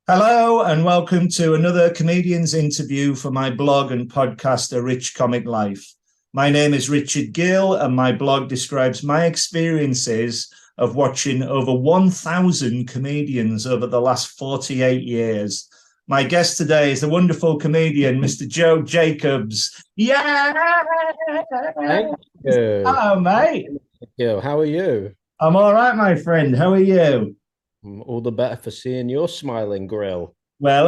Hello, and welcome to another comedian's interview for my blog and podcast, A Rich Comic Life. My name is Richard Gill, and my blog describes my experiences of watching over 1,000 comedians over the last 48 years. My guest today is the wonderful comedian, Mr. Joe Jacobs. Yeah! Thank you. Hello, mate. Thank you. How are you? I'm all right, my friend. How are you? All the better for seeing your smiling grill. Well,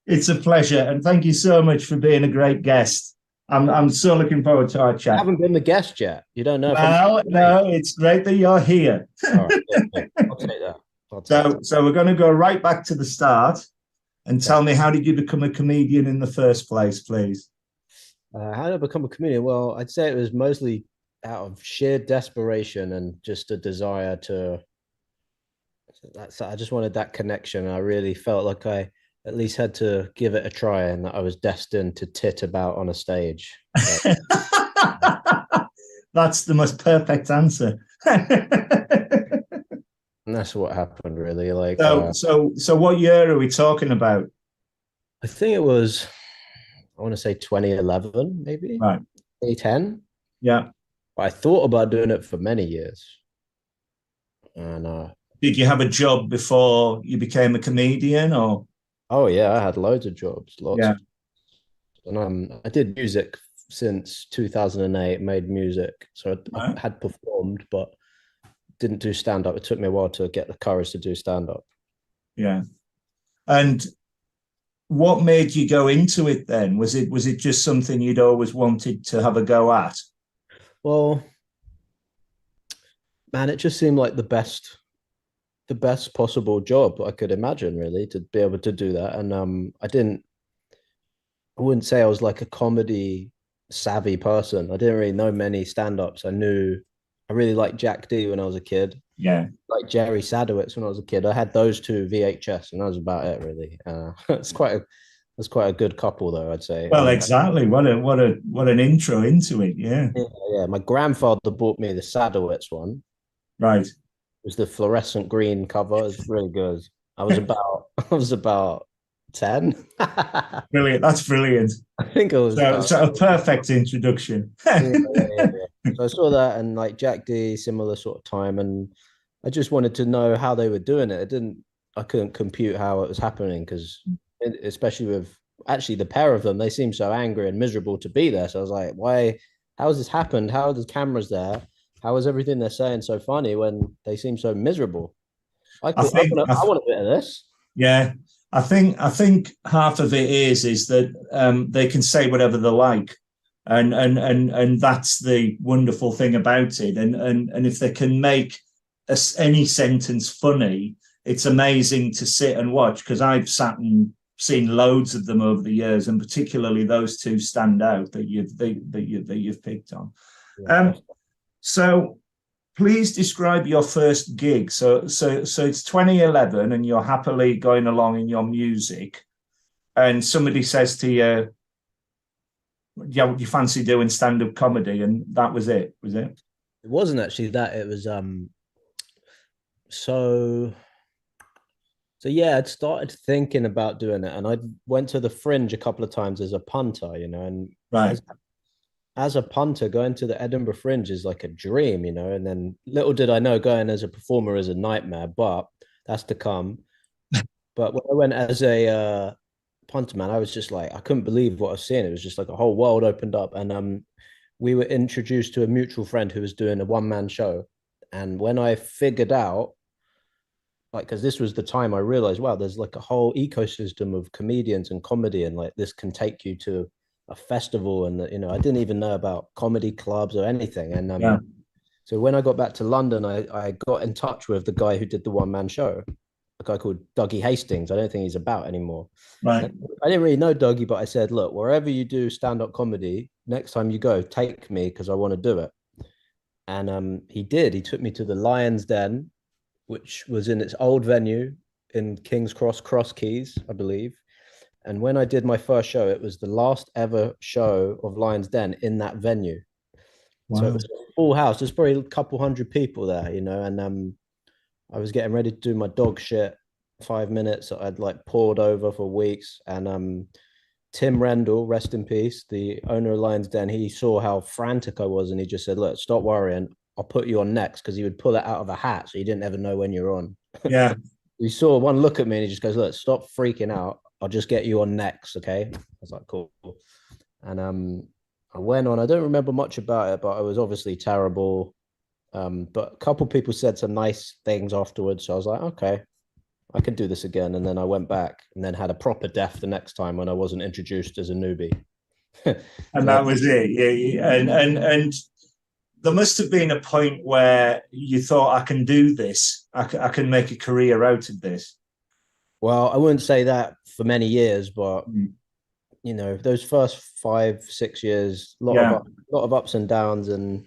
it's a pleasure, and thank you so much for being a great guest. I'm so looking forward to our I chat. haven't been the guest yet. You don't know if I'm Well, right. no, it's great that you're here. All right. Yeah, yeah. I'll take that. I'll take that. So we're going to go right back to the start and Okay. tell me, how did you become a comedian in the first place, please? How did I become a comedian? Well, I'd say it was mostly out of sheer desperation and just a desire to. I just wanted that connection. I really felt like I at least had to give it a try, and that I was destined to tit about on a stage. So, That's the most perfect answer. and that's what happened, really. So what year are we talking about? I think it was, I want to say 2011, maybe Right. 2010. Yeah. I thought about doing it for many years. And Did you have a job before you became a comedian, or? oh yeah, I had loads of jobs, lots Yeah. of, and I did music since 2008, made music. So Right. I had performed, but didn't do stand up. It took me a while to get the courage to do stand up. Yeah. And what made you go into it then? Was it just something you'd always wanted to have a go at? Well, man, it just seemed like the best possible job I could imagine, really, to be able to do that. And I wouldn't say I was like a comedy savvy person. I didn't really know many stand-ups. I really liked Jack D when I was a kid, Yeah. like Jerry Sadowitz when I was a kid. I had those two VHS, and that was about it, really. It's quite a good couple, though, I'd say. Well, exactly. What an intro into it. Yeah. Yeah, yeah. My grandfather bought me the Sadowitz one. Right. It was the fluorescent green cover. It's really good. I was about 10. I Brilliant. That's brilliant. think I was So a perfect introduction. yeah, yeah, yeah. So I saw that, and like Jack D, similar sort of time, and I just wanted to know how they were doing it. I couldn't compute how it was happening because, especially with actually the pair of them, they seemed so angry and miserable to be there. So I was like, why? How has this happened? How are the cameras there? How is everything they're saying so funny when they seem so miserable? I think I want a bit of this. yeah. I think half of it is that they can say whatever they like. And that's the wonderful thing about it. And if they can make any sentence funny, it's amazing to sit and watch, because I've sat and seen loads of them over the years, and particularly those two stand out that you've picked on. Yeah, Um, so please describe your first gig. So it's 2011, and you're happily going along in your music, and somebody says to you, "Yeah, would you fancy doing stand-up comedy?" And that was it, was it? it wasn't actually that. It was so So yeah, I'd started thinking about doing it, and I went to the Fringe a couple of times as a punter, and Right. as a punter, going to the Edinburgh Fringe is like a dream. And then little did I know going as a performer is a nightmare, but that's to come. But when I went as a punter, man, I was just like I couldn't believe what I was seeing. It was just like a whole world opened up, and we were introduced to a mutual friend who was doing a one-man show, and when I figured out like because this was the time I realized, wow, there's like a whole ecosystem of comedians and comedy, and like this can take you to a festival, and I didn't even know about comedy clubs or anything. And Yeah. so when I got back to London, I got in touch with the guy who did the one man show, a guy called Dougie Hastings. I don't think he's about anymore. Right. I didn't really know Dougie, but I said, look, wherever you do stand up comedy, next time you go, take me because I want to do it. And he did. He took me to the Lion's Den, which was in its old venue in King's Cross, Cross Keys, I believe. And when I did my first show, it was the last ever show of Lion's Den in that venue. So it Wow. was a full house. There's probably a couple hundred people there, and I was getting ready to do my dog shit 5 minutes that I'd like poured over for weeks. And Tim Rendell, rest in peace, the owner of Lions Den, he saw how frantic I was and he just said, "Look, stop worrying. I'll put you on next," because he would pull it out of a hat, so you didn't ever know when you're on. Yeah. He saw one look at me and he just goes, "Look, stop freaking out. I'll just get you on next, okay?" I was like, "Cool." And I went on. I don't remember much about it, but I was obviously terrible. But a couple people said some nice things afterwards, so I was like, "Okay, I can do this again." And then I went back and then had a proper death the next time when I wasn't introduced as a newbie. And that was it. Yeah, and there must have been a point where you thought, I can do this. I can make a career out of this. Well, I wouldn't say that for many years, but Mm. those first 5, 6 years, Yeah, lot of ups and downs and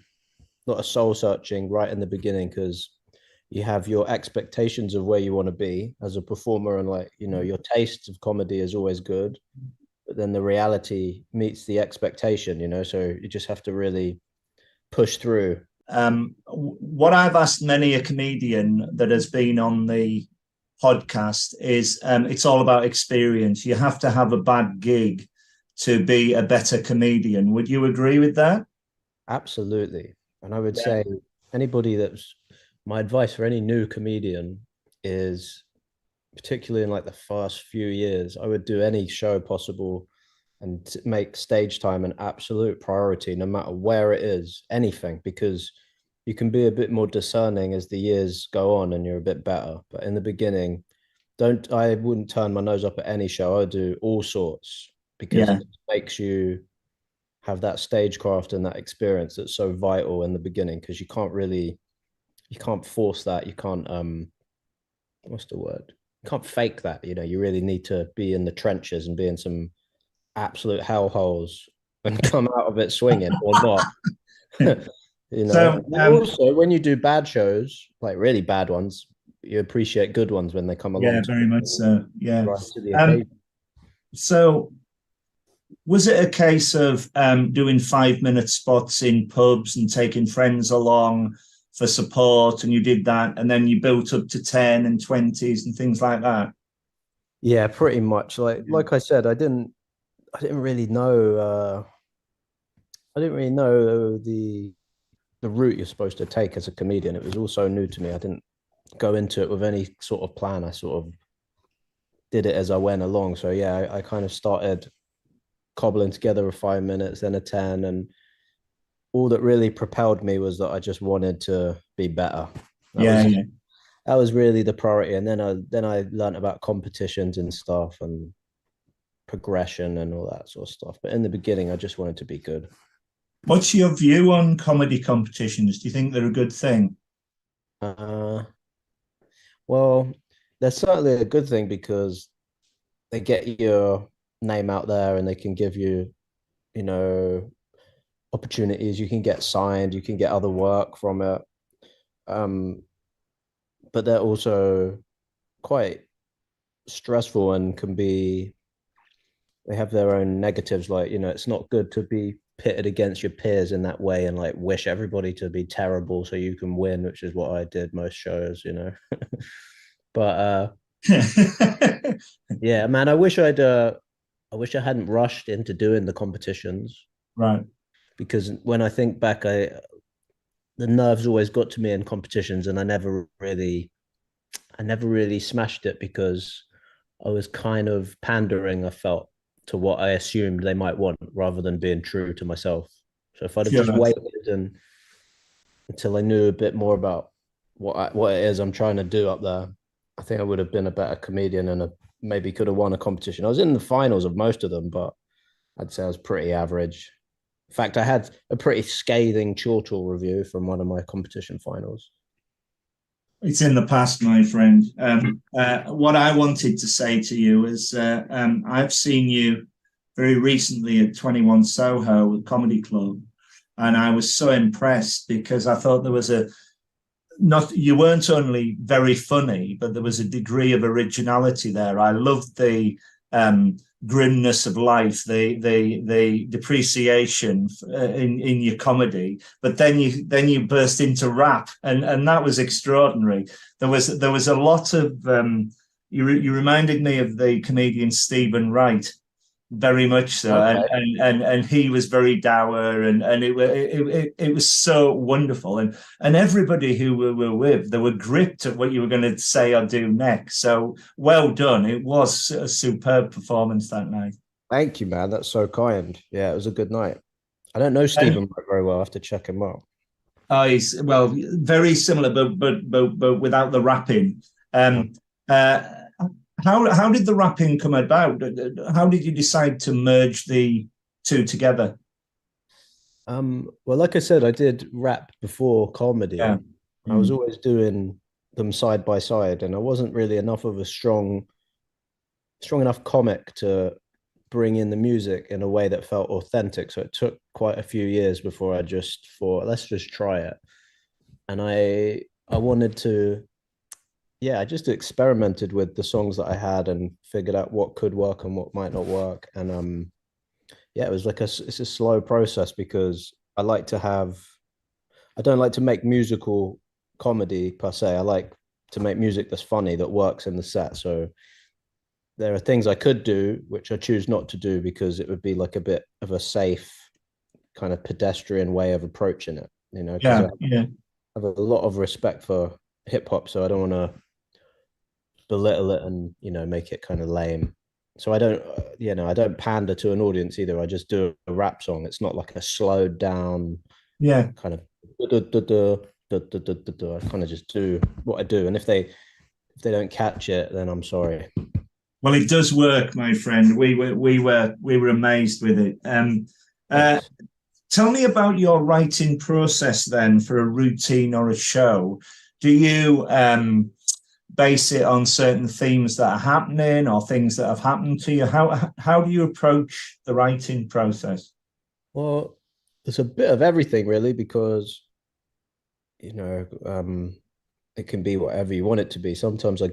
a lot of soul searching right in the beginning because you have your expectations of where you want to be as a performer and your taste of comedy is always good, but then the reality meets the expectation, so you just have to really push through. what I've asked many a comedian that has been on the podcast is, it's all about experience. You have to have a bad gig to be a better comedian. Would you agree with that? Absolutely. And I would Yeah. say anybody that's my advice for any new comedian is particularly in like the first few years, I would do any show possible and make stage time an absolute priority, no matter where it is, anything, because you can be a bit more discerning as the years go on and you're a bit better. But in the beginning, I wouldn't turn my nose up at any show. I would do all sorts because Yeah. it makes you have that stagecraft and that experience that's so vital in the beginning because you can't force that. You can't what's the word? You can't fake that. You really need to be in the trenches and be in some absolute hellholes and come out of it swinging or not. So, And also when you do bad shows, like really bad ones, you appreciate good ones when they come yeah, along very much so. Yeah. rise to the Um, occasion. so was it a case of doing 5 minute spots in pubs and taking friends along for support, and you did that, and then you built up to 10 and 20s and things like that? Yeah, pretty much. Like I said, I didn't really know the route you're supposed to take as a comedian. It was also new to me. I didn't go into it with any sort of plan. I sort of did it as I went along. So yeah, I kind of started cobbling together a 5 minutes, then a 10. And all that really propelled me was that I just wanted to be better. That Yeah, was yeah. that was really the priority. And then I learned about competitions and stuff and progression and all that sort of stuff. But in the beginning, I just wanted to be good. What's your view on comedy competitions? Do you think they're a good thing? Uh, well, they're certainly a good thing because they get your name out there and they can give you, you know, opportunities. You can get signed, you can get other work from it. Um, but they're also quite stressful and they have their own negatives. Like, it's not good to be pitted against your peers in that way and like wish everybody to be terrible so you can win, which is what I did most shows. But yeah, man, I wish I hadn't rushed into doing the competitions Right. because when I think back, the nerves always got to me in competitions and I never really smashed it because I was kind of pandering, I felt, to what I assumed they might want rather than being true to myself. So if I'd have just Sure. waited until I knew a bit more about what it is I'm trying to do up there, I think I would have been a better comedian and maybe could have won a competition. I was in the finals of most of them, but I'd say I was pretty average. In fact, I had a pretty scathing chortle review from one of my competition finals. It's in the past, my friend. What I wanted to say to you is, I've seen you very recently at 21 Soho Comedy Club, and I was so impressed because I thought there was not you weren't only very funny, but there was a degree of originality there. I loved the grimness of life, the depreciation in your comedy, but then you burst into rap, and that was extraordinary. There was a lot of you reminded me of the comedian Stephen Wright, very much so, Okay. and he was very dour, and it was so wonderful, and everybody who we were with, they were gripped at what you were going to say or do next. So well done. It was a superb performance that night. Thank you, man. That's so kind. Yeah, it was a good night. I don't know Stephen And Wright very well. I have to check him out. he's well, very similar, but without the rapping. Uh, Um, uh, how did the rapping come about? How did you decide to merge the two together? well, like I said, I did rap before comedy. Yeah. I was Mm. always doing them side by side, and I wasn't really enough of a strong enough comic to bring in the music in a way that felt authentic. So it took quite a few years before I just thought, let's just try it. And I wanted to, yeah, I just experimented with the songs that I had and figured out what could work and what might not work. And yeah, it was like it's a slow process because I don't like to make musical comedy per se. I like to make music that's funny that works in the set. So there are things I could do which I choose not to do because it would be like a bit of a safe kind of pedestrian way of approaching it, because Yeah, I yeah, have a lot of respect for hip hop, so I don't want to belittle it and make it kind of lame. So I don't, I don't pander to an audience either. I just do a rap song. It's not like a slowed down yeah. kind of. I kind of just do what I do, and if they don't catch it, then I'm sorry. Well, it does work, my friend. We were amazed with it. Uh, Thanks. Tell me about your writing process then for a routine or a show. Do you base it on certain themes that are happening or things that have happened to you? How do you approach the writing process? Well, there's a bit of everything really because it can be whatever you want it to be. Sometimes I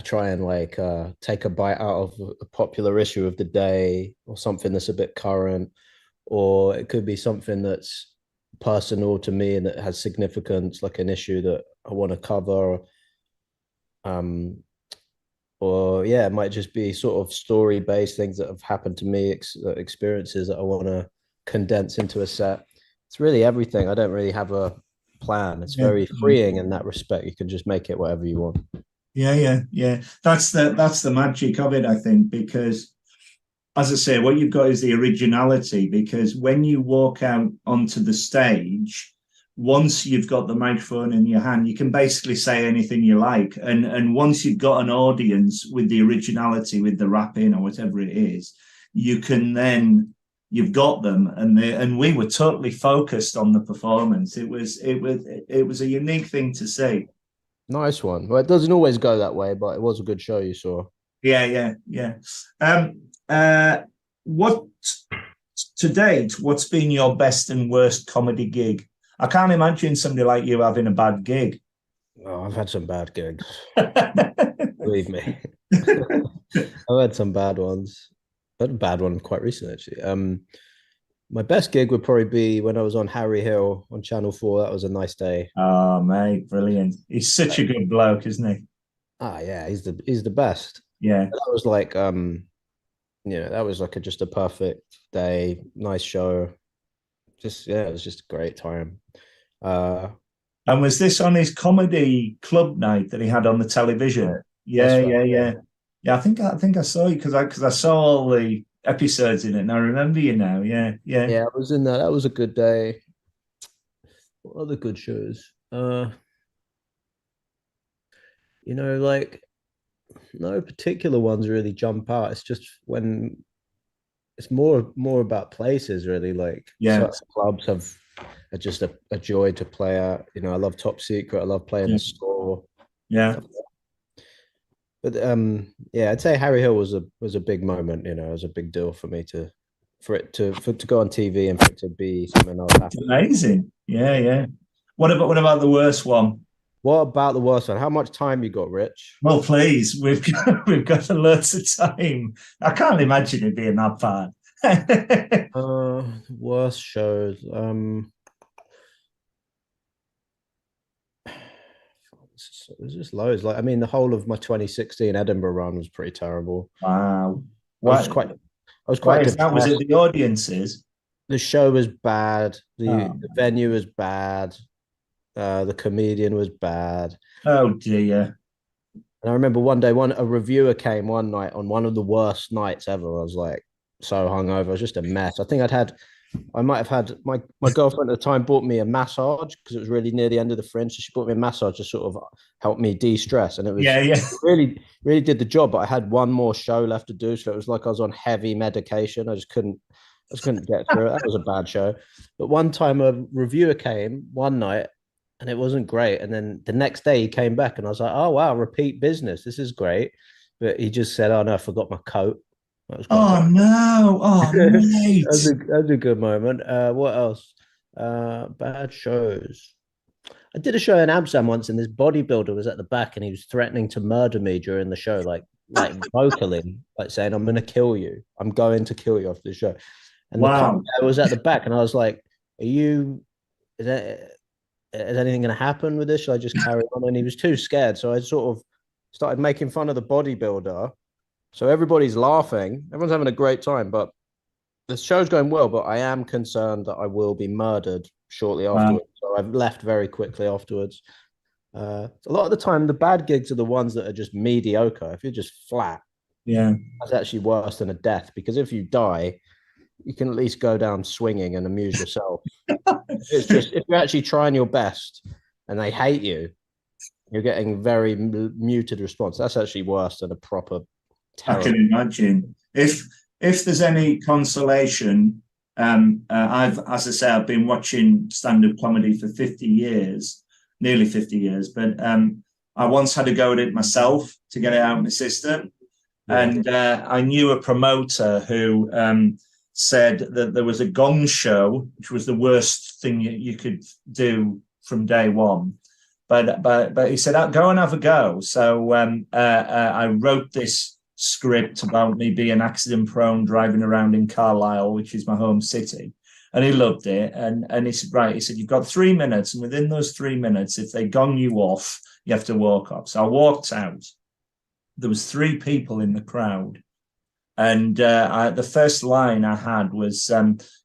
try and like take a bite out of a popular issue of the day or something that's a bit current, or it could be something that's personal to me and that has significance, like an issue that I want to cover. Um, or yeah, it might just be sort of story based things that have happened to me, experiences that I want to condense into a set. It's really everything. I don't really have a plan. It's Yeah. very freeing in that respect. You can just make it whatever you want. Yeah. That's the magic of it, I think, because as I say, what you've got is the originality. Because when you walk out onto the stage, once you've got the microphone in your hand, you can basically say anything you like. And once you've got an audience with the originality, with the rapping or whatever it is, you can then you've got them, and we were totally focused on the performance. It was a unique thing to see. Nice one. Well, it doesn't always go that way, but it was a good show you saw. Yeah. Um, what to date? What's been your best and worst comedy gig? I can't imagine somebody like you having a bad gig. Oh, I've had some bad gigs. Believe me. I've had some bad ones. I had a bad one quite recently, actually. My best gig would probably be when I was on Harry Hill on Channel 4. That was a nice day. Oh, mate, brilliant! He's such a good bloke, isn't he? Ah, yeah, he's the best. Yeah, That was like that was like just a perfect day, nice show. Just yeah, it was just a great time. Uh, and was this on his comedy club night that he had on the television? right. Yeah, That's right. yeah, Yeah. yeah, yeah. I think I saw you because I saw all the episodes in it, and I remember you now. Yeah, yeah. Yeah, I was in there. That was a good day. What other good shows? Like no particular ones really jump out. It's just when it's more about places really. Like Yeah, certain clubs are just a joy to play at. I love Top Secret. I love playing yeah, the store. yeah. Stuff. But yeah, I'd say Harry Hill was a big moment. It was a big deal for me to go on TV and for it to be something I was It's happy. amazing. Yeah. What about the worst one? What about the worst one? How much time you got, Rich? Well, please, we've got loads of time. I can't imagine it being that bad. Worst shows. there's just loads. Like, I mean, the whole of my 2016 Edinburgh run was pretty terrible. Wow. I was What? quite, I was Why quite is that? Was it depressed. the audiences? The show was bad. The, Oh, the venue was bad. The comedian was bad. oh dear. And I remember one day, a reviewer came one night on one of the worst nights ever. I was like so hungover. I was just a mess. I might have had my girlfriend at the time bought me a massage because it was really near the end of the fringe. So she bought me a massage to sort of help me de-stress. And Yeah, yeah. really did the job. But I had one more show left to do. So it was like I was on heavy medication. I just couldn't get through it. That was a bad show. But one time a reviewer came one night and it wasn't great. And then the next day he came back and I was like, oh wow, repeat business. This is great. But he just said, oh no, I forgot my coat. That was quite Oh bad. no. Oh mate. That's a good moment. What else? Bad shows. I did a show in Amsterdam once, and this bodybuilder was at the back, and he was threatening to murder me during the show, like vocally, like saying, "I'm going to kill you. I'm going to kill you after the show." And the Wow. commentator was at the back, and I was like, "Are you? Is that? Is anything going to happen with this? Should I just carry on?" And he was too scared, so I sort of started making fun of the bodybuilder. So everybody's laughing, everyone's having a great time, but the show's going well. But I am concerned that I will be murdered shortly Wow. afterwards. So I've left very quickly afterwards. A lot of the time, the bad gigs are the ones that are just mediocre. If you're just flat, Yeah. that's actually worse than a death because if you die, you can at least go down swinging and amuse yourself. It's just if you're actually trying your best and they hate you, you're getting very muted response. That's actually worse than a proper I can terrible. imagine. If there's any consolation, I've, as I say, I've been watching stand-up comedy for 50 years, nearly 50 years, but I once had to go at it myself to get it out of my system. Yeah. And I knew a promoter who said that there was a gong show, which was the worst thing you could do from day one. But he said, go and have a go. So I wrote this script about me being accident prone, driving around in Carlisle, which is my home city. And he loved it. And he said, right, he said, you've got 3 minutes. And within those 3 minutes, if they gong you off, you have to walk off. So I walked out. There was three people in the crowd. And the first line I had was,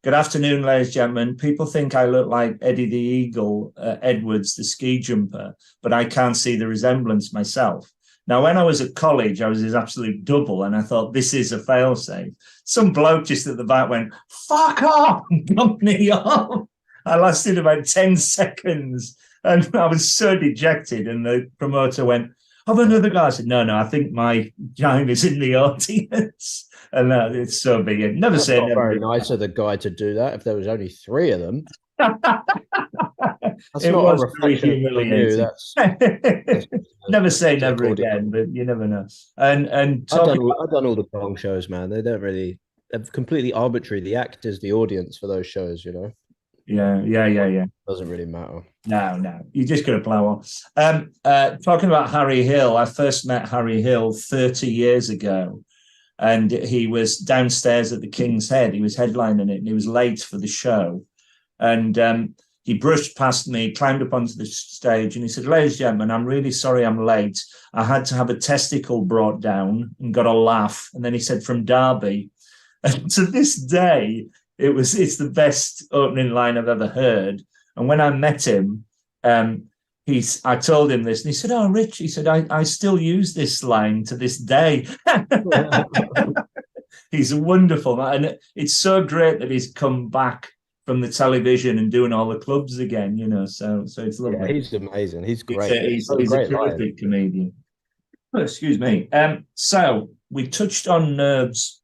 good afternoon, ladies and gentlemen. People think I look like Eddie the Eagle Edwards, the ski jumper, but I can't see the resemblance myself. Now, when I was at college, I was his absolute double, and I thought, this is a failsafe. Some bloke just at the back went, fuck off, and got me off. I lasted about 10 seconds, and I was so dejected, and the promoter went, have another guy. I said, no, I think my giant is in the audience. And it's so big. Never That's say not never. very nice of the guy to do that if there was only three of them. That's It not a was very reflection of you. humiliating. Never say never again, but you never know. And talking I've done all the Gong shows, man. They don't really, they're completely arbitrary. The act is the audience for those shows, you know. yeah. Doesn't really matter. No. You just got to plow on. Talking about Harry Hill, I first met Harry Hill 30 years ago, and he was downstairs at the King's Head. He was headlining it, and he was late for the show. And he brushed past me, climbed up onto the stage, and he said, ladies and gentlemen, I'm really sorry I'm late. I had to have a testicle brought down and got a laugh. And then he said, from Derby. And to this day, it's the best opening line I've ever heard. And when I met him, I told him this, and he said, "Oh, Rich," he said, "I still use this line to this day." He's wonderful, and it's so great that he's come back from the television and doing all the clubs again. So it's Yeah, lovely. he's amazing. He's He's great. a, he's, he's a Great line. terrific comedian. Oh, excuse me. So we touched on nerves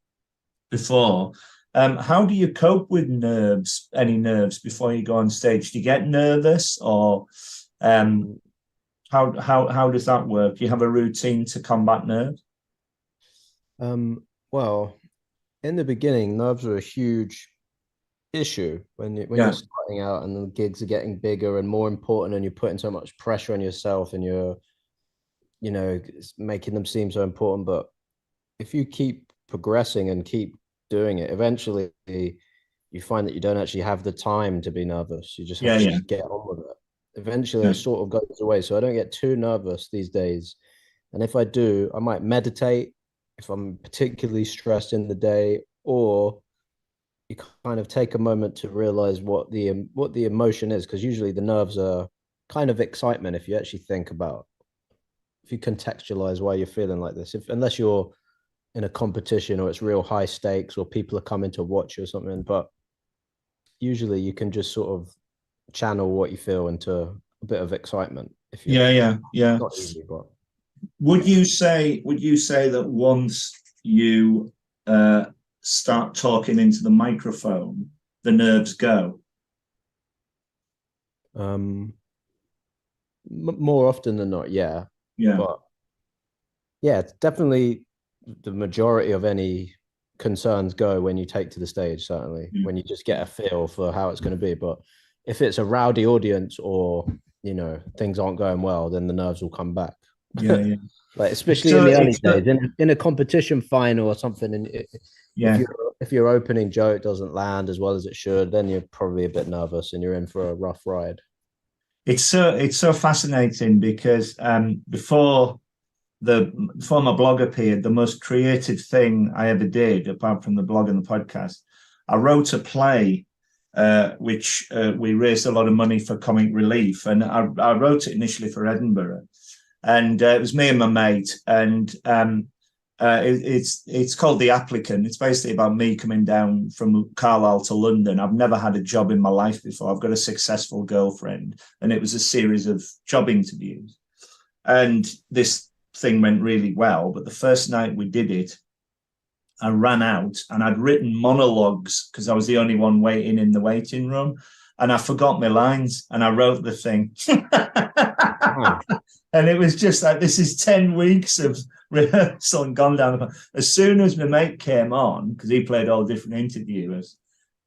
before. How do you cope with nerves? Any nerves before you go on stage? Do you get nervous, or how does that work? Do you have a routine to combat nerves? Well, in the beginning, nerves are a huge issue when Yeah, you're starting out and the gigs are getting bigger and more important and you're putting so much pressure on yourself and you're making them seem so important. But if you keep progressing and keep doing it, eventually you find that you don't actually have the time to be nervous. You just have to yeah. just get on with it. Eventually, Yeah. it sort of goes away. So I don't get too nervous these days. And if I do, I might meditate if I'm particularly stressed in the day, or you kind of take a moment to realize what the emotion is, because usually the nerves are kind of excitement if you actually think about, if you contextualize why you're feeling like this. If unless you're in a competition or it's real high stakes or people are coming to watch you or something, but usually you can just sort of channel what you feel into a bit of excitement if you're Yeah, yeah, yeah. not easy, but Would you say that once you uh, start talking into the microphone, the nerves go? um more often than not, yeah. Yeah, But yeah, it's definitely the majority of any concerns go when you take to the stage, certainly yeah, when you just get a feel for how it's going to be. But if it's a rowdy audience or things aren't going well, then the nerves will come back. yeah, yeah. Like It's especially in so, the early it's so, days, in a competition final or something, and if yeah. your opening joke doesn't land as well as it should, then you're probably a bit nervous and you're in for a rough ride. It's so fascinating because before my blog appeared, the most creative thing I ever did, apart from the blog and the podcast, I wrote a play which we raised a lot of money for Comic Relief, and I wrote it initially for Edinburgh, and it was me and my mate, and it's called The Applicant. It's basically about me coming down from Carlisle to London. I've never had a job in my life before. I've got a successful girlfriend, and it was a series of job interviews, and this thing went really well. But the first night we did it, I ran out and I'd written monologues because I was the only one waiting in the waiting room. And I forgot my lines and I wrote the thing. Oh, And it was just like, this is 10 weeks of rehearsal and gone down the. As soon as my mate came on, because he played all different interviewers,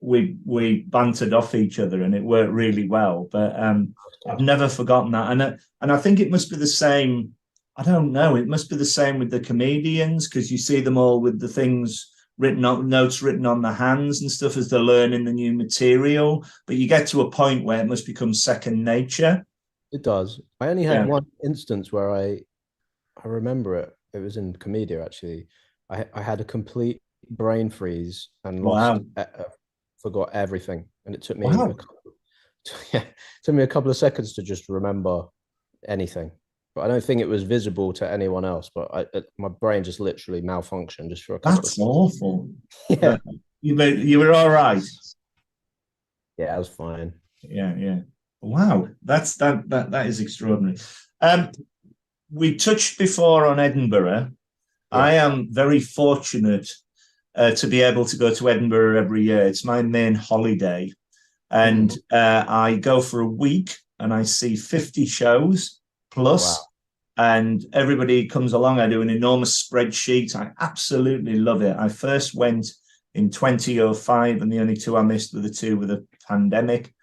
we bantered off each other and it worked really well. But I've never forgotten that. And I think it must be the same. I don't know. It must be the same with the comedians because you see them all with the things written on notes written on the hands and stuff as they're learning the new material. But you get to a point where it must become second nature. it does. I only had Yeah. one instance where I remember it. It was in Comedia actually. I had a complete brain freeze and Wow. forgot everything, and it took me Wow. yeah, it took me a couple of seconds to just remember anything. But I don't think it was visible to anyone else. But my brain just literally malfunctioned just for a couple of That's awful. yeah, But you were all right. yeah, it was fine. Yeah, yeah. Wow. That is extraordinary. Um, we touched before on Edinburgh. Yeah. I am very fortunate to be able to go to Edinburgh every year. It's my main holiday. And Mhm. I go for a week and I see 50 shows plus, Wow. and everybody comes along. I do an enormous spreadsheet. I absolutely love it. I first went in 2005, and the only two I missed were the two with the pandemic.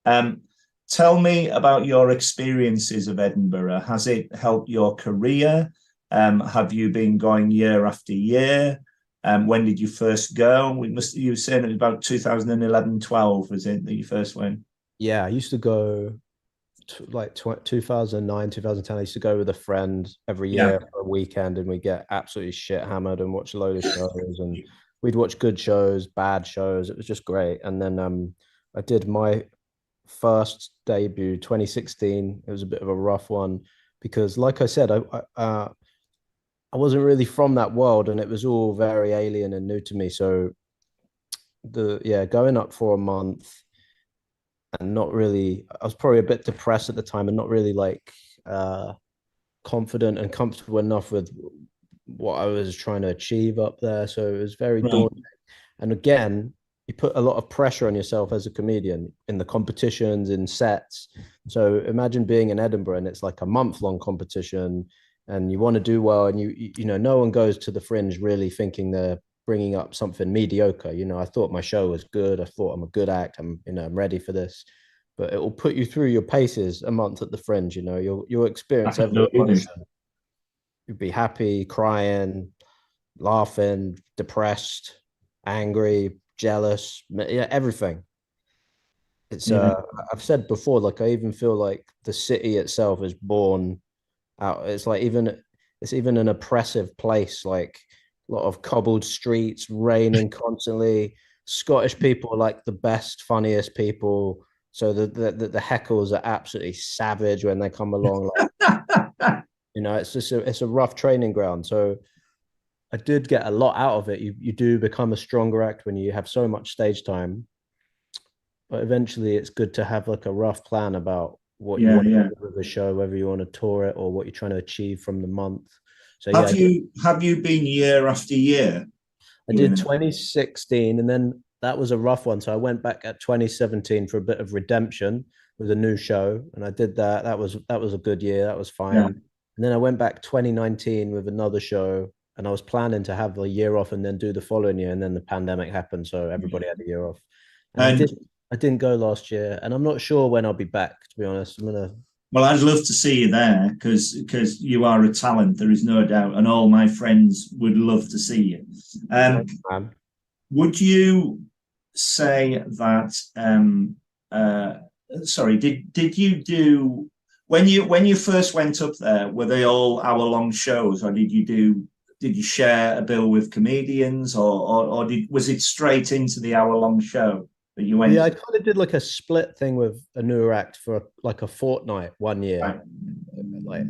Um, Tell me about your experiences of Edinburgh. Has it helped your career? Have you been going year after year? When did you first go? You were saying it was about 2011, 12, was it that you first went? Yeah, I used to go like 2009, 2010. I used to go with a friend every Yeah. year for a weekend, and we get absolutely shit hammered and watch a load of shows. And we'd watch good shows, bad shows. It was just great. And then I did my first debut 2016. It was a bit of a rough one because, like I said, I wasn't really from that world, and it was all very alien and new to me. So going up for a month and not really, I was probably a bit depressed at the time and not really like uh confident and comfortable enough with what I was trying to achieve up there. So it was very Right. daunting. And again, you put a lot of pressure on yourself as a comedian in the competitions, in sets. So imagine being in Edinburgh and it's like a month-long competition, and you want to do well, and no one goes to the Fringe really thinking they're bringing up something mediocre. I thought my show was good. I thought I'm a good act. I'm ready for this. But it will put you through your paces a month at the Fringe. You'll experience every Absolutely. emotion. You'll be happy, crying, laughing, depressed, angry, jealous, yeah, everything. It's Yeah. I've said before, like I even feel like the city itself is born out. It's like even an oppressive place, like a lot of cobbled streets, raining constantly. Scottish people are like the best, funniest people. So the heckles are absolutely savage when they come along. Like, it's just it's a rough training ground. So I did get a lot out of it. You do become a stronger act when you have so much stage time, but eventually it's good to have like a rough plan about what you Yeah, want to yeah. do with the show, whether you want to tour it or what you're trying to achieve from the month. So Have yeah, you been year after year I doing did it? 2016 and then that was a rough one. So I went back at 2017 for a bit of redemption with a new show and I did that. That was a good year. That was Yeah. fine. And then I went back 2019 with another show and I was planning to have a year off and then do the following year and then the pandemic happened so everybody had a year off. And And I didn't go last year and I'm not sure when I'll be back to be honest. I'm gonna well, I'd love to see you there because you are a talent. There is no doubt, and all my friends would love to see you. Um, man. would you say that? Uh, Sorry, did you do when you first went up there? Were they all hour long shows, or did you share a bill with comedians, or was it straight into the hour long show that you Yeah, went? I kind of did like a split thing with a newer act for like a fortnight one year, Right. like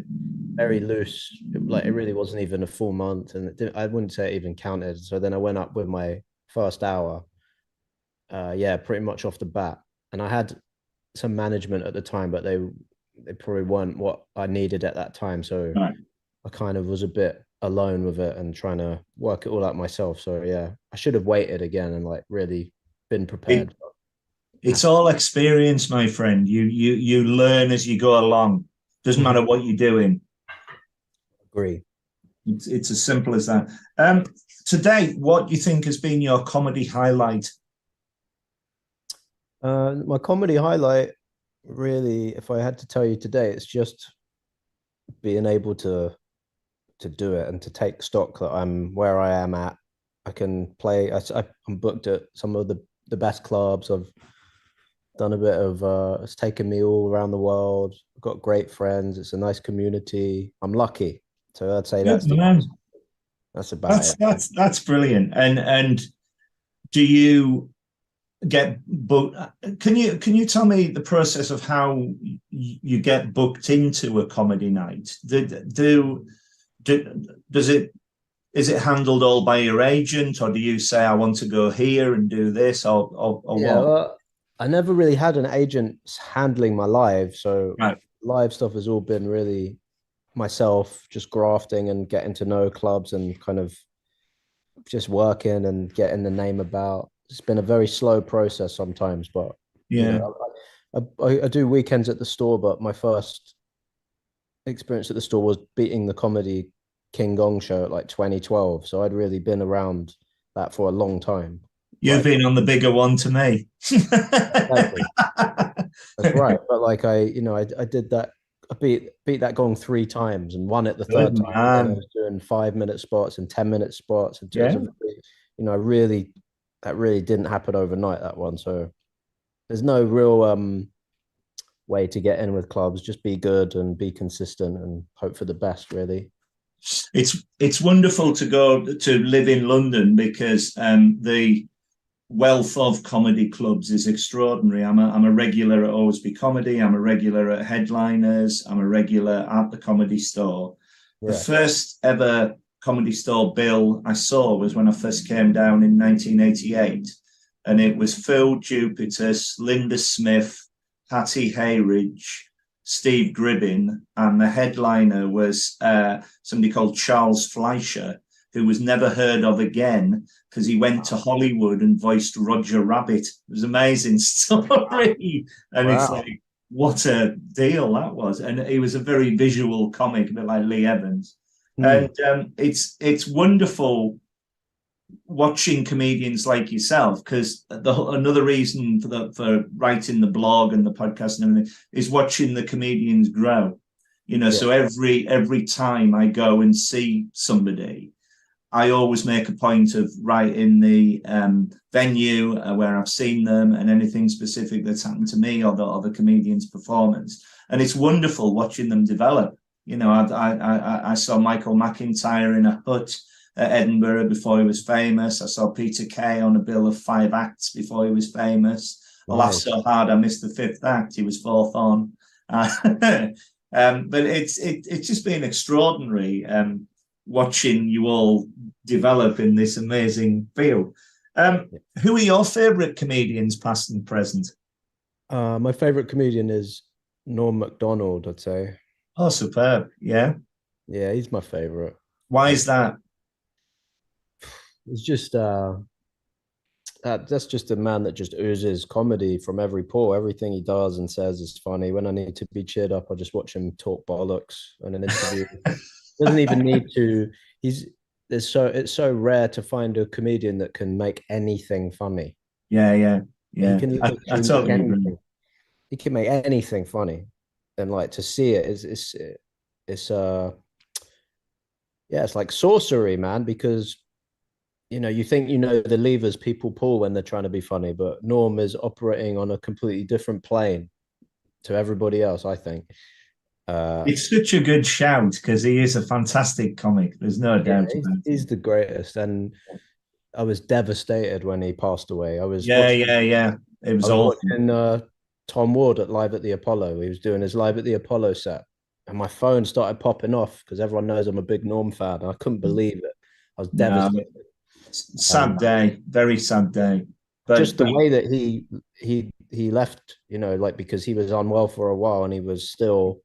very loose. Like it really wasn't even a full month, and I wouldn't say it even counted. So then I went up with my first hour, yeah, pretty much off the bat, and I had some management at the time, but they probably weren't what I needed at that time. So Right. I kind of was a bit alone with it and trying to work it all out myself. So yeah, I should have waited again and like really been It, prepared. it's all experience, my friend. You learn as you go along. Doesn't Mhm. matter what you're doing. Agree. It's as simple as that. To date, what do you think has been your comedy highlight? My comedy highlight, really, if I had to tell you today, it's just being able to do it and to take stock that I'm where I am at. I can play. I'm booked at some of the best clubs. I've done a bit of. It's taken me all around the world. I've got great friends. It's a nice community. I'm lucky. So I'd say Good man. that's about it. That's brilliant. And do you get booked? Can you tell me the process of how you get booked into a comedy night? Does it is it handled all by your agent, or do you say I want to go here and do this, or Yeah, what? I never really had an agent handling my live, so Right. live stuff has all been really myself, just grafting and getting to know clubs and kind of just working and getting the name about. It's been a very slow process sometimes, but you Yeah. know, I do weekends at the store, but my first experience at the store was beating the comedy King Gong show at like 2012. So I'd really been around that for a long time. You've Like been on the bigger one to me. exactly. That's right. But like I did that. I beat that gong three times and won it the Good third time. And then I man. was doing 5 minute spots and 10 minute spots. And it was Yeah. a very, I really that really didn't happen overnight, that one. So there's no real way to get in with clubs. Just be good and be consistent and hope for the best, really. It's wonderful to go to live in London because the wealth of comedy clubs is extraordinary. I'm a regular at Orsby Comedy. I'm a regular at Headliners. I'm a regular at the Comedy Store. The Yeah. first ever Comedy Store bill I saw was when I first came down in 1988, and it was Phil Jupitus, Linda Smith, Hattie Hayridge, Steve Gribbin, and the headliner was somebody called Charles Fleischer, who was never heard of again because he went to Hollywood and voiced Roger Rabbit. It was an amazing story. And it's Wow. like, what a deal that was. And he was a very visual comic, a bit like Lee Evans. Hmm. And it's wonderful watching comedians like yourself, because another reason for writing the blog and the podcast and everything is watching the comedians grow. Yeah. So every time I go and see somebody, I always make a point of writing the venue where I've seen them and anything specific that's happened to me or the comedian's performance. And it's wonderful watching them develop. You know, I saw Michael McIntyre in a hut at Edinburgh before he was famous. I saw Peter Kay on a bill of 5 acts before he was famous. I laughed so hard I missed the 5th act. He was 4th on. But it's just been extraordinary watching you all develop in this amazing field. Who are your favourite comedians, past and present? My favorite comedian is Norm Macdonald, I'd say. Oh, superb. Yeah. Yeah, he's my favorite. Why is that? It's just that's just a man that just oozes comedy from every pore. Everything he does and says is funny. When I need to be cheered up, I just watch him talk bollocks in an interview. Doesn't even need to. It's so rare to find a comedian that can make anything funny. Yeah. He can I totally agree. He can make anything funny, and like to see it it's yeah, it's like sorcery, man. Because you think the levers people pull when they're trying to be funny, but Norm is operating on a completely different plane to everybody else, I think. It's such a good shout because he is a fantastic comic. There's no doubt about it. He's the greatest, and I was devastated when he passed away. I was yeah. It was awful. awful. Tom Ward at Live at the Apollo. He was doing his Live at the Apollo set, and my phone started popping off because everyone knows I'm a big Norm fan. And I couldn't believe it. I was devastated. Sad day, very sad day. But just the way that he left, like because he was unwell for a while and he was still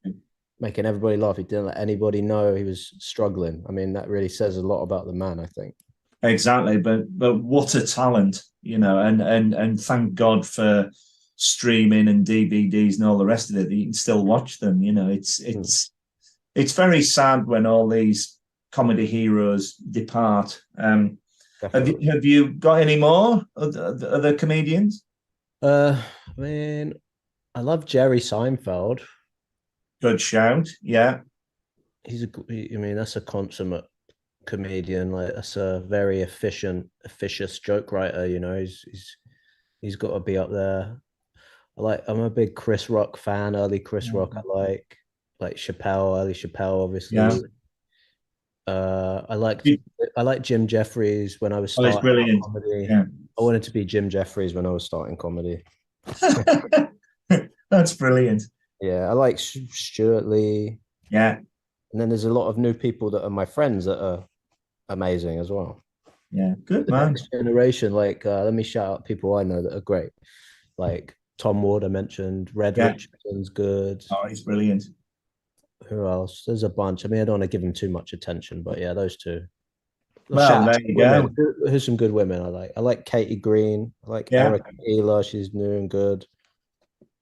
making everybody laugh. He didn't let anybody know he was struggling. I mean, that really says a lot about the man, I think. Exactly, but what a talent, and thank God for streaming and DVDs and all the rest of it. That you can still watch them. It's very sad when all these comedy heroes depart. Have you got any more other comedians? I mean, I love Jerry Seinfeld. Good shout. Yeah. That's a consummate comedian. Like, that's a very officious joke writer. He's got to be up there. I'm a big Chris Rock fan. Early Chris Rock. I like Chappelle, early Chappelle, obviously. Yeah. I like Jim Jeffries when I was starting brilliant. comedy. Yeah. I wanted to be Jim Jeffries when I was starting comedy. That's brilliant. Yeah, I like Stuart Lee. Yeah. And then there's a lot of new people that are my friends that are amazing as well. Yeah, good the man. Next generation, let me shout out people I know that are great. Like Tom Ward, I mentioned. Red Richardson's good. Oh, he's brilliant. Who else? There's a bunch. I mean, I don't want to give them too much attention, but yeah, those two. Well, there you go. Who's some good women I like? I like Katie Green. I like Erica Eler. She's new and good.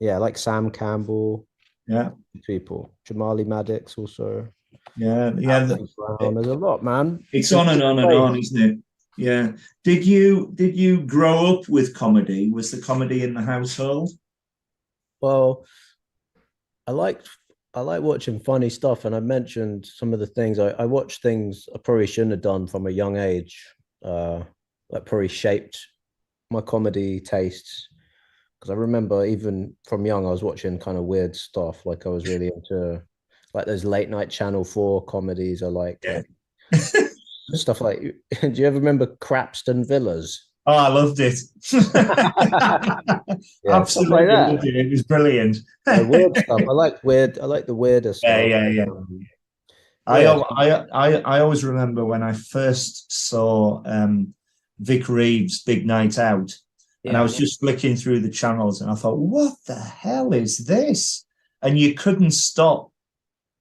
Yeah, I like Sam Campbell. Yeah. People. Jamali Maddox also. Yeah. There's a lot, man. It's on and on and on, isn't it? Yeah. Did you grow up with comedy? Was the comedy in the household? Well, I like watching funny stuff, and I mentioned some of the things I watch things I probably shouldn't have done from a young age. That probably shaped my comedy tastes. Because I remember even from young, I was watching kind of weird stuff. Like I was really into like those late night Channel 4 comedies. I like stuff like. Do you ever remember Crapston Villas? Oh, I loved it. Absolutely like loved it. It was brilliant. Weird stuff. I like the weirder stuff. Yeah. I always remember when I first saw Vic Reeves' Big Night Out, and I was just flicking through the channels, and I thought, "What the hell is this?" And you couldn't stop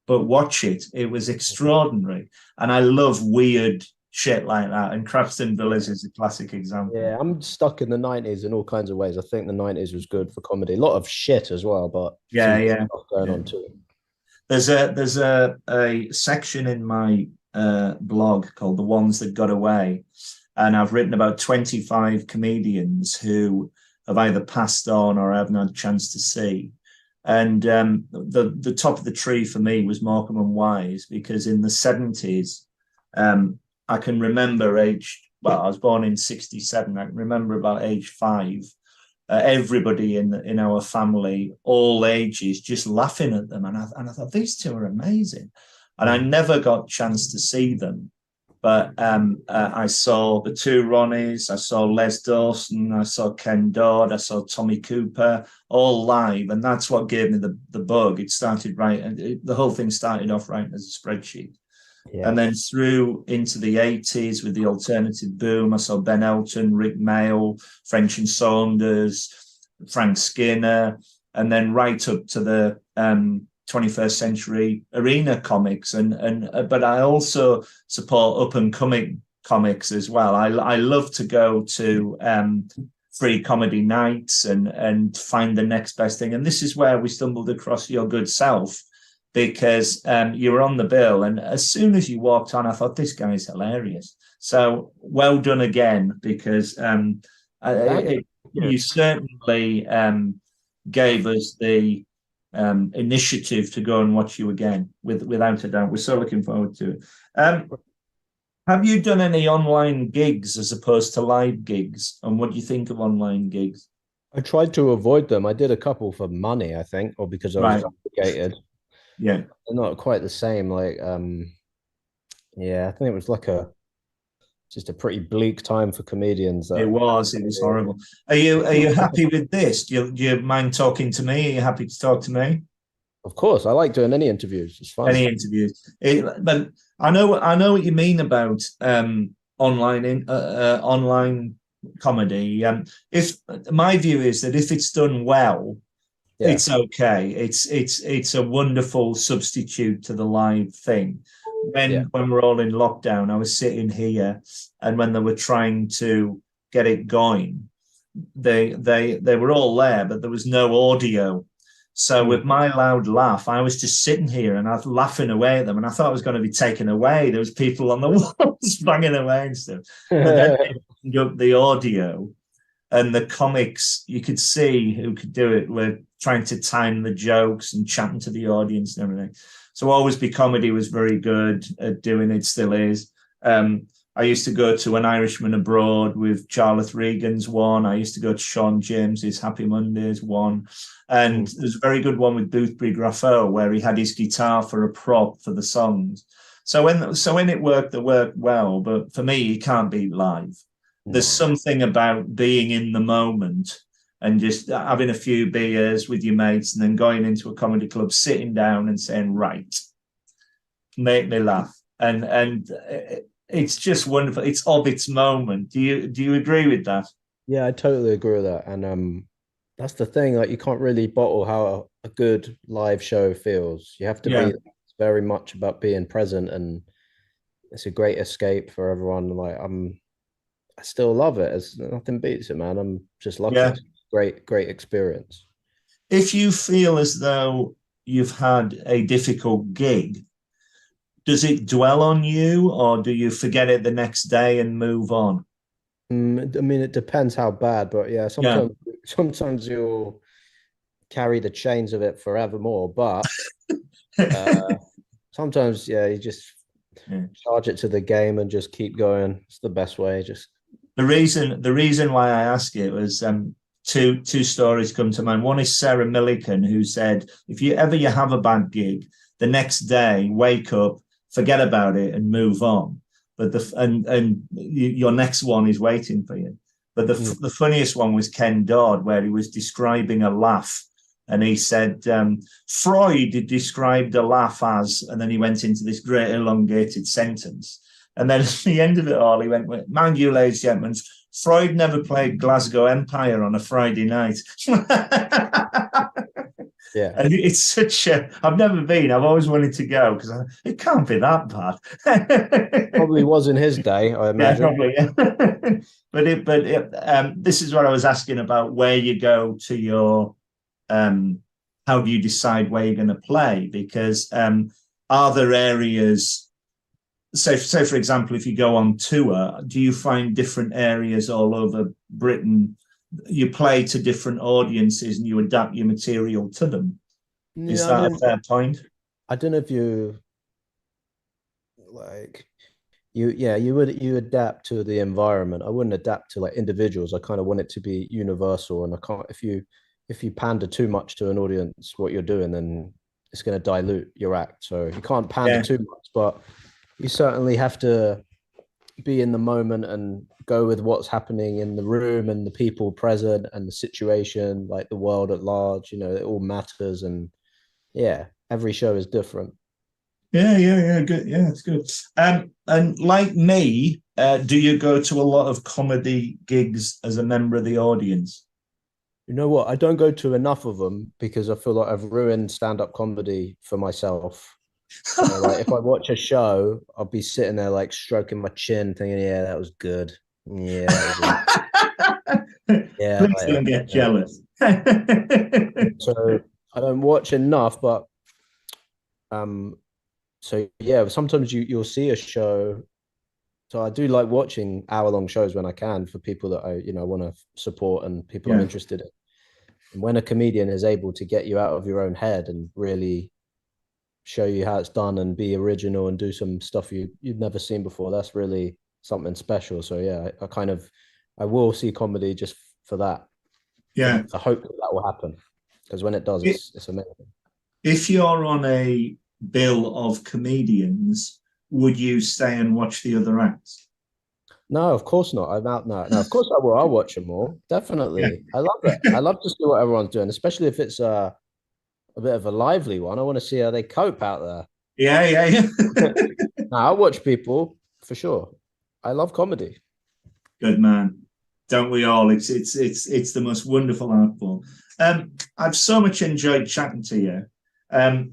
but watch it. It was extraordinary, and I love weird shit like that. And Crapston Villas is a classic example. Yeah, I'm stuck in the 90s in all kinds of ways. I think the 90s was good for comedy. A lot of shit as well, but going on too. There's a section in my blog called The Ones That Got Away, and I've written about 25 comedians who have either passed on or I haven't had a chance to see. And the top of the tree for me was Morecambe and Wise, because in the 70s, I can remember I was born in 67. I can remember about age 5. Everybody in our family, all ages, just laughing at them, and I thought these two are amazing, and I never got a chance to see them, but I saw the two Ronnies, I saw Les Dawson, I saw Ken Dodd, I saw Tommy Cooper, all live, and that's what gave me the bug. It started the whole thing started off right as a spreadsheet. Yeah. And then through into the 80s with the alternative boom, I saw Ben Elton, Rick Mail, French and Saunders, Frank Skinner, and then right up to the 21st century arena comics. But I also support up and coming comics as well. I love to go to free comedy nights and find the next best thing. And this is where we stumbled across your good self, because you were on the bill, and as soon as you walked on, I thought, this guy's hilarious. So well done again, because you certainly gave us the initiative to go and watch you again, without a doubt. We're so looking forward to it. Have you done any online gigs as opposed to live gigs? And what do you think of online gigs? I tried to avoid them. I did a couple for money, I think, or because I was obligated. Yeah. They're not quite the same. Like, yeah, I think it was like just a pretty bleak time for comedians. It was horrible. Are you happy with this? Do you mind talking to me? Are you happy to talk to me? Of course, I like doing any interviews. It's fun. Any interviews. But I know what you mean about online comedy. If my view is that if it's done well, it's okay. It's a wonderful substitute to the live thing. When we're all in lockdown, I was sitting here, and when they were trying to get it going, they were all there, but there was no audio. So with my loud laugh, I was just sitting here and I was laughing away at them, and I thought I was going to be taken away. There was people on the walls banging away and stuff. But then they opened up the audio, and the comics, you could see who could do it, were trying to time the jokes and chatting to the audience and everything. So Always Be Comedy was very good at doing it, still is. I used to go to An Irishman Abroad with Charlotte Regan's one. I used to go to Sean James's Happy Mondays one. And there's a very good one with Boothby Graffoe, where he had his guitar for a prop for the songs. So when it worked well. But for me, you can't beat live. There's something about being in the moment and just having a few beers with your mates and then going into a comedy club, sitting down and saying, right, make me laugh. And it's just wonderful. It's of its moment. Do you agree with that? Yeah, I totally agree with that. And that's the thing, like you can't really bottle how a good live show feels. You have to be very much about being present, and it's a great escape for everyone. Like I still love it. It's nothing beats it, man. I'm just lucky. Yeah. Great experience. If you feel as though you've had a difficult gig, does it dwell on you, or do you forget it the next day and move on? I mean, it depends how bad, but yeah, sometimes you'll carry the chains of it forevermore. But sometimes, you just charge it to the game and just keep going. It's the best way. Just the reason why I ask it was two stories come to mind. One is Sarah Millican, who said, if you have a bad gig, the next day wake up, forget about it, and move on. But your next one is waiting for you. But the funniest one was Ken Dodd, where he was describing a laugh, and he said Freud described a laugh as, and then he went into this great elongated sentence. And then at the end of it all, he went, mind you, ladies and gentlemen, Freud never played Glasgow Empire on a Friday night. Yeah. And it's such a, I've never been, I've always wanted to go because it can't be that bad. Probably was in his day, I imagine. Yeah, probably, yeah. This is what I was asking about, where you go to your, how do you decide where you're going to play? Because are there areas, say for example, if you go on tour, do you find different areas all over Britain? You play to different audiences and you adapt your material to them. Is that a fair point? I don't know if you like you adapt to the environment. I wouldn't adapt to like individuals. I kind of want it to be universal, and I can't if you pander too much to an audience, what you're doing, then it's going to dilute your act. So you can't pander Yeah, too much, but you certainly have to be in the moment and go with what's happening in the room and the people present and the situation, like the world at large. It all matters, and yeah, every show is different. yeah. Good. Yeah, it's good. And like me, do you go to a lot of comedy gigs as a member of the audience? You know what? I don't go to enough of them because I feel like I've ruined stand-up comedy for myself. So like if I watch a show, I'll be sitting there like stroking my chin, thinking, "Yeah, that was good. Yeah, that was it. Yeah, I Please like don't get that." jealous. So I don't watch enough, but um, so yeah, sometimes you'll see a show. So I do like watching hour-long shows when I can for people that I want to support and people I'm Yeah, interested in. And when a comedian is able to get you out of your own head and really show you how it's done and be original and do some stuff you'd never seen before, that's really something special. So yeah, I will see comedy just for that, for yeah. the hope that that will happen. Because when it does, it's amazing. If you're on a bill of comedians, would you stay and watch the other acts? No, of course not. I'm out now. No, of course I will. I'll watch them all. Yeah. Definitely. I love it. I love to see what everyone's doing, especially if it's a bit of a lively one. I want to see how they cope out Yeah. there. No, I'll watch people for sure. I love comedy. Good man. Don't we all? It's the most wonderful art form. I've so much enjoyed chatting to you.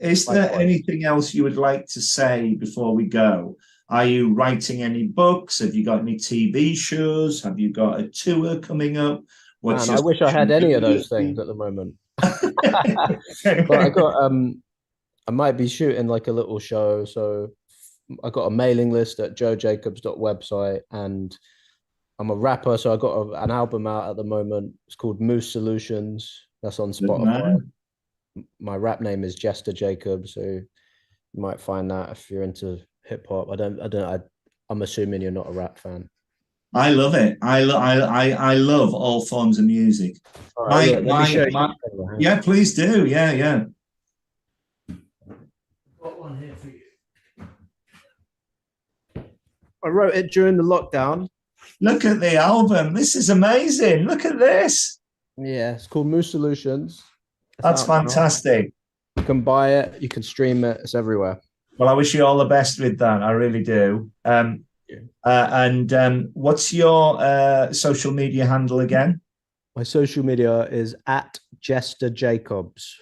Is there Likewise. anything else you would like to say before we go? Are you writing any books? Have you got any TV shows? Have you got a tour coming up? What's Man, your I wish I social had any of media those things thing? at the moment. But I might be shooting like a little show. So I got a mailing list at joejacobs.website, and I'm a rapper, so I got an album out at the moment. It's called Moose Solutions. That's on Good Spotify. man. My rap name is Jester Jacobs, so you might find that if you're into hip hop. I'm assuming you're not a rap fan. I love it. I love all forms of music. All right, My look, let me my show my. you. Hang on. Yeah, please do. Yeah. Got one here for you. I wrote it during the lockdown. Look at the album. This is amazing. Look at this. Yeah, it's called Moose Solutions. It's That's out now. fantastic. You can buy it, you can stream it, it's everywhere. Well, I wish you all the best with that. I really do. Yeah. And what's your social media handle again? My social media is at Jester Jacobs.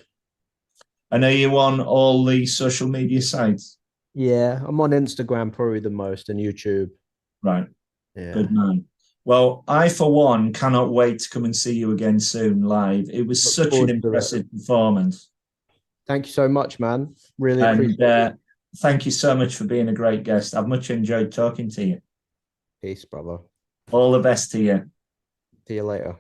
And are you on all the social media sites? Yeah, I'm on Instagram probably the most and YouTube. Right. Yeah. Good man. Well, I, for one, cannot wait to come and see you again soon live. It was Look such an forward to it. impressive performance. Thank you so much, man. Really And appreciate it. thank you so much for being a great guest. I've much enjoyed talking to you. Peace, brother. All the best to you. See you later.